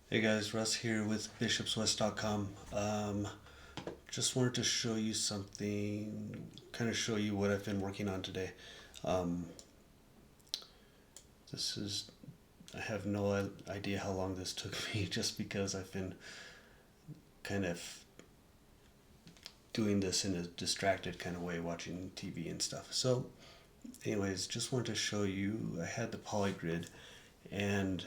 Hey guys, Russ here with bishopswest.com. Just wanted to show you something, kind of show you what I've been working on today. Um, this is, I have no idea how long this took me just because I've been kind of doing this in a distracted kind of way, watching TV and stuff. So, anyways, just wanted to show you, I had the polygrid and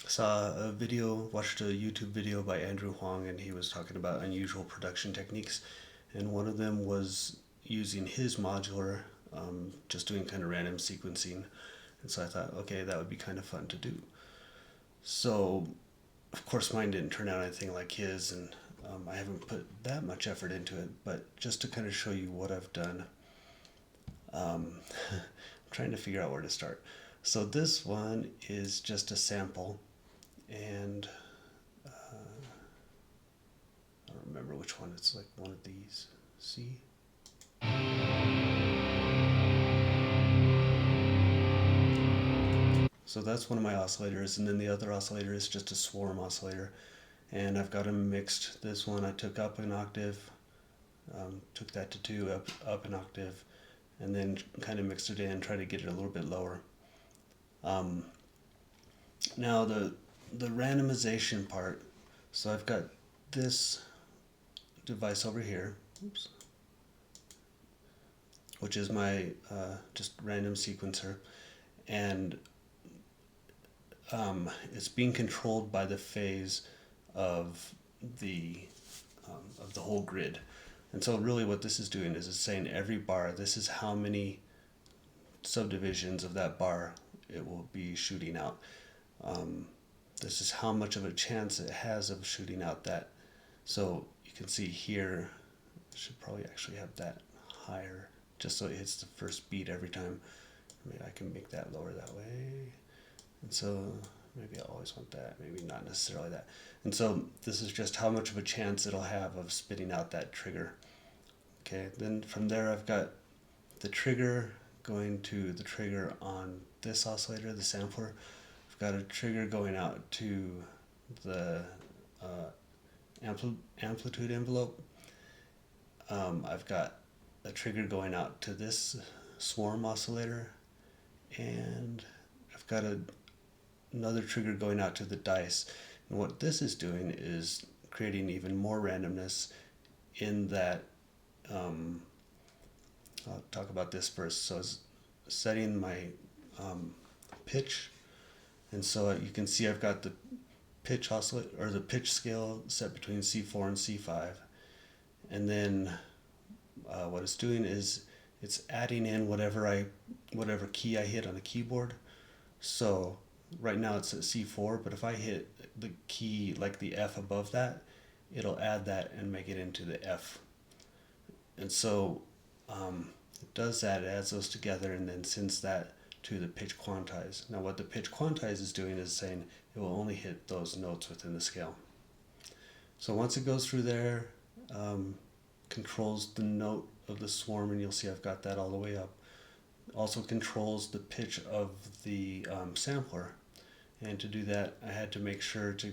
saw a video, watched a YouTube video by Andrew Huang, and he was talking about unusual production techniques. And one of them was using his modular, just doing kind of random sequencing. And so I thought, okay, that would be kind of fun to do. So, of course, mine didn't turn out anything like his, and I haven't put that much effort into it. But just to kind of show you what I've done, I'm trying to figure out where to start. So this one is just a sample, and I don't remember which one. It's like one of these. See? So that's one of my oscillators, and then the other oscillator is just a swarm oscillator. And I've got them mixed. This one I took up an octave, took that to 2, up an octave, and then kind of mixed it in, tried to get it a little bit lower. Um, Now the randomization part, so I've got this device over here, oops, which is my just random sequencer, and it's being controlled by the phase of the of the whole grid. And so really what this is doing is it's saying every bar, this is how many subdivisions of that bar it will be shooting out. This is how much of a chance it has of shooting out that. So you can see here, I should probably actually have that higher just so it hits the first beat every time. Maybe I can make that lower that way. And so maybe I always want that, maybe not necessarily that. And so this is just how much of a chance it'll have of spitting out that trigger. Okay, then from there I've got the trigger going to the trigger on this oscillator, the sampler. I've got a trigger going out to the amplitude envelope. I've got a trigger going out to this swarm oscillator, and I've got another trigger going out to the dice. And what this is doing is creating even more randomness in that. I'll talk about this first. So it's setting my pitch, and so you can see I've got the pitch oscillate or the pitch scale set between C4 and C5, and then what it's doing is it's adding in whatever key I hit on the keyboard. So right now it's at C4, but if I hit the key like the F above that, it'll add that and make it into the F. And so it does that, it adds those together, and then sends that to the pitch quantize. Now what the pitch quantize is doing is saying it will only hit those notes within the scale. So once it goes through there, controls the note of the swarm, and you'll see I've got that all the way up. Also controls the pitch of the sampler, and to do that I had to make sure to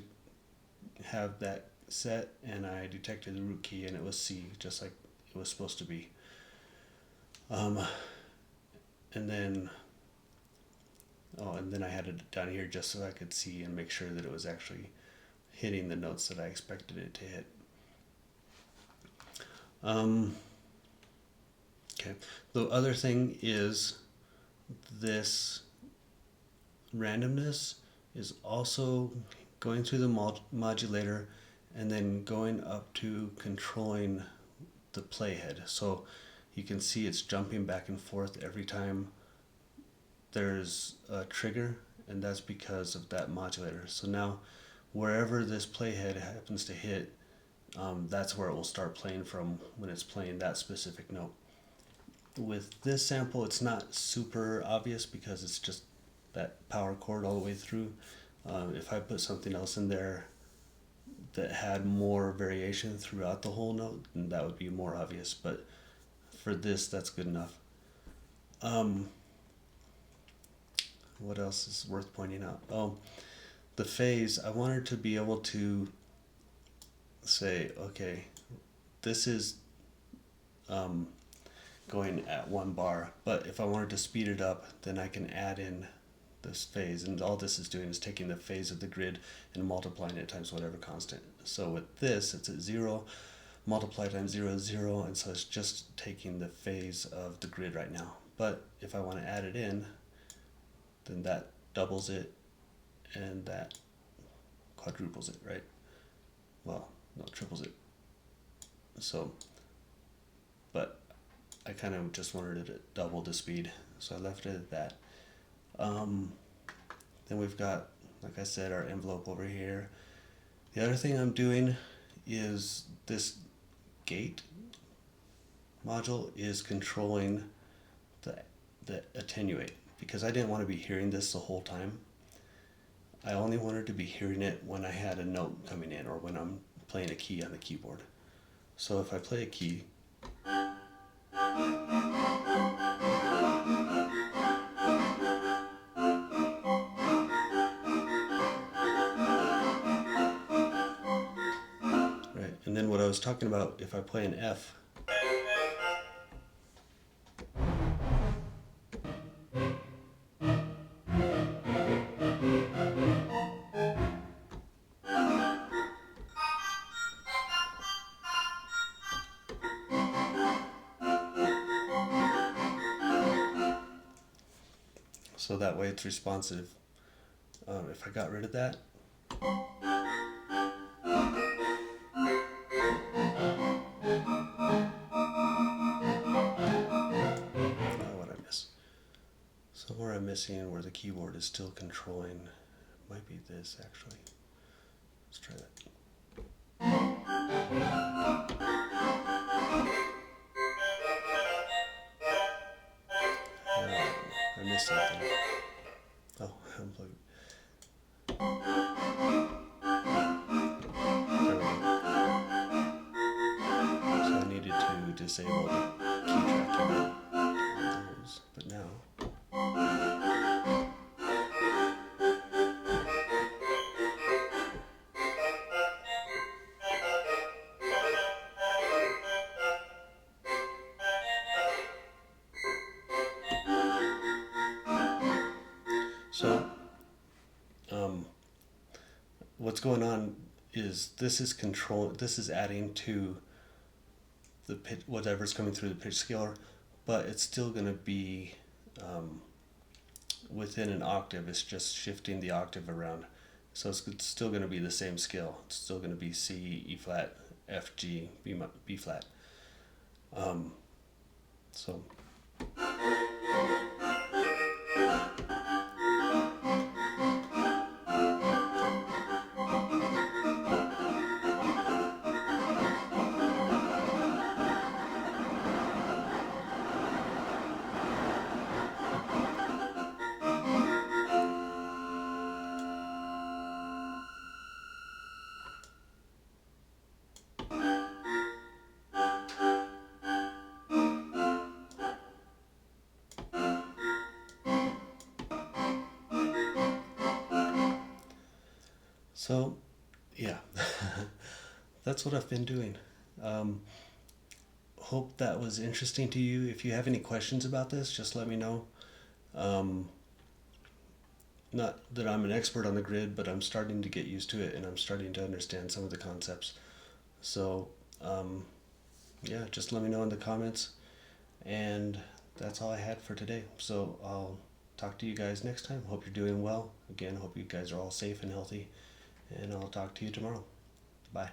have that set, and I detected the root key and it was C, just like it was supposed to be. And then I had it down here just so I could see and make sure that it was actually hitting the notes that I expected it to hit. Okay. The other thing is this randomness is also going through the modulator and then going up to controlling the playhead. So you can see it's jumping back and forth every time there's a trigger, and that's because of that modulator. So now wherever this playhead happens to hit, that's where it will start playing from when it's playing that specific note. With this sample, it's not super obvious because it's just that power chord all the way through. If I put something else in there that had more variation throughout the whole note, then that would be more obvious. But for this, that's good enough. What else is worth pointing out? Oh, the phase, I wanted to be able to say, okay, this is going at 1 bar, but if I wanted to speed it up, then I can add in this phase, and all this is doing is taking the phase of the grid and multiplying it times whatever constant. So with this, it's at 0, multiply times 0 is 0, and so it's just taking the phase of the grid right now. But if I want to add it in, then that doubles it, and that quadruples it, right? Well, no, triples it. So, but I kind of just wanted it at double the speed, so I left it at that. Then we've got, like I said, our envelope over here. The other thing I'm doing is this gate module is controlling the attenuate, because I didn't want to be hearing this the whole time. I only wanted to be hearing it when I had a note coming in or when I'm playing a key on the keyboard. So if I play a key, right, and then what I was talking about, if I play an F, so that way it's responsive. If I got rid of that, what I miss? Somewhere I'm missing where the keyboard is still controlling. Might be this actually. Let's try that. I missed something. Oh, unplugged. There we go. So I needed to disable the key tracking on those, but now. So, what's going on is this is adding to the pitch, whatever's coming through the pitch scaler, but it's still going to be within an octave. It's just shifting the octave around. So it's still going to be the same scale. It's still going to be C, E flat, F, G, B flat. So. So, yeah, that's what I've been doing. Hope that was interesting to you. If you have any questions about this, just let me know. Not that I'm an expert on the grid, but I'm starting to get used to it and I'm starting to understand some of the concepts. So, yeah, just let me know in the comments. And that's all I had for today. So I'll talk to you guys next time. Hope you're doing well. Again, hope you guys are all safe and healthy. And I'll talk to you tomorrow. Bye.